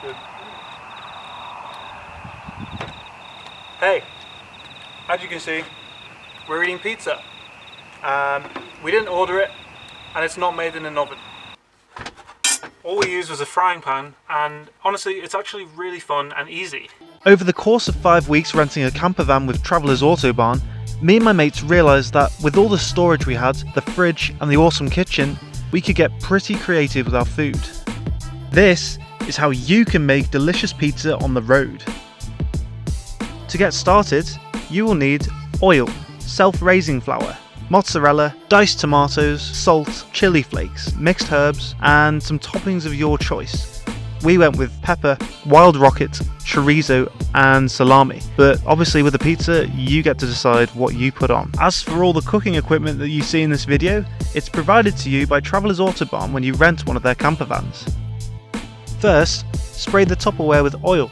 Good. Hey, as you can see, we're eating pizza. We didn't order it, and it's not made in an oven. All we used was a frying pan, and honestly, it's actually really fun and easy. Over the course of 5 weeks renting a campervan with Traveller's Autobarn, me and my mates realised that with all the storage we had, the fridge and the awesome kitchen, we could get pretty creative with our food. This is how you can make delicious pizza on the road. To get started, you will need oil, self-raising flour, mozzarella, diced tomatoes, salt, chili flakes, mixed herbs, and some toppings of your choice. We went with pepper, wild rocket, chorizo, and salami, but obviously with the pizza, you get to decide what you put on. As for all the cooking equipment that you see in this video, it's provided to you by Traveller's Autobarn when you rent one of their campervans. First, spray the Tupperware with oil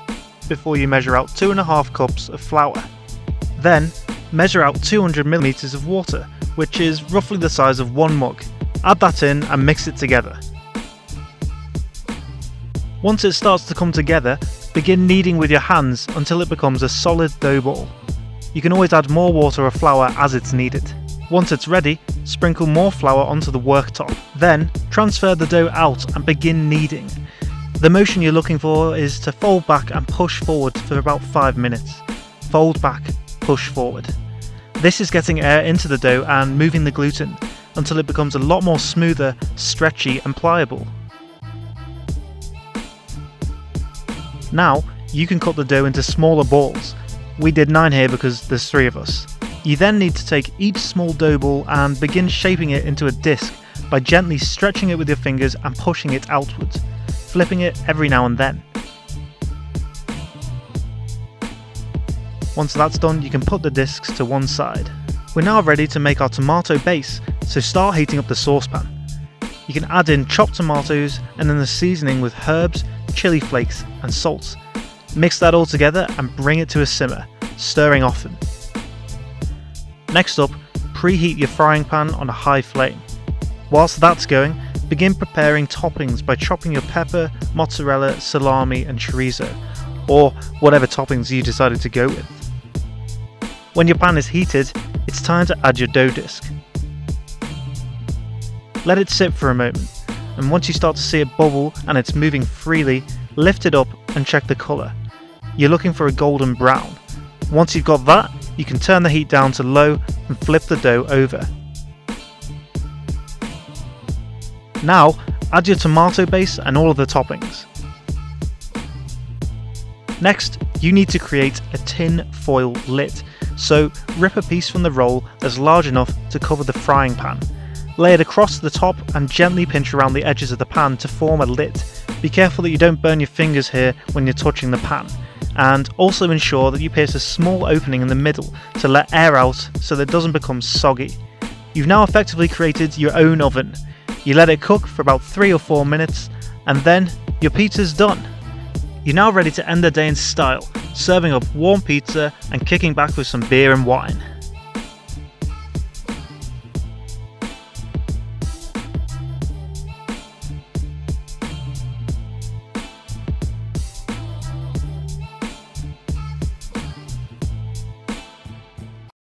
before you measure out 2.5 cups of flour. Then, measure out 200 milliliters of water, which is roughly the size of 1 mug. Add that in and mix it together. Once it starts to come together, begin kneading with your hands until it becomes a solid dough ball. You can always add more water or flour as it's needed. Once it's ready, sprinkle more flour onto the worktop. Then, transfer the dough out and begin kneading. The motion you're looking for is to fold back and push forward for about 5 minutes. Fold back, push forward. This is getting air into the dough and moving the gluten until it becomes a lot more smoother, stretchy and pliable. Now, you can cut the dough into smaller balls. We did 9 here because there's 3 of us. You then need to take each small dough ball and begin shaping it into a disc by gently stretching it with your fingers and pushing it outwards, flipping it every now and then. Once that's done, you can put the discs to one side. We're now ready to make our tomato base, so start heating up the saucepan. You can add in chopped tomatoes and then the seasoning with herbs, chili flakes and salt. Mix that all together and bring it to a simmer, stirring often. Next up, preheat your frying pan on a high flame. Whilst that's going, begin preparing toppings by chopping your pepper, mozzarella, salami and chorizo, or whatever toppings you decided to go with. When your pan is heated, it's time to add your dough disc. Let it sit for a moment, and once you start to see it bubble and it's moving freely, lift it up and check the colour. You're looking for a golden brown. Once you've got that, you can turn the heat down to low and flip the dough over. Now, add your tomato base and all of the toppings. Next, you need to create a tin foil lid, so rip a piece from the roll that's large enough to cover the frying pan. Lay it across the top and gently pinch around the edges of the pan to form a lid. Be careful that you don't burn your fingers here when you're touching the pan, and also ensure that you pierce a small opening in the middle to let air out so that it doesn't become soggy. You've now effectively created your own oven. You let it cook for about 3 or 4 minutes, and then your pizza's done. You're now ready to end the day in style, serving up warm pizza and kicking back with some beer and wine.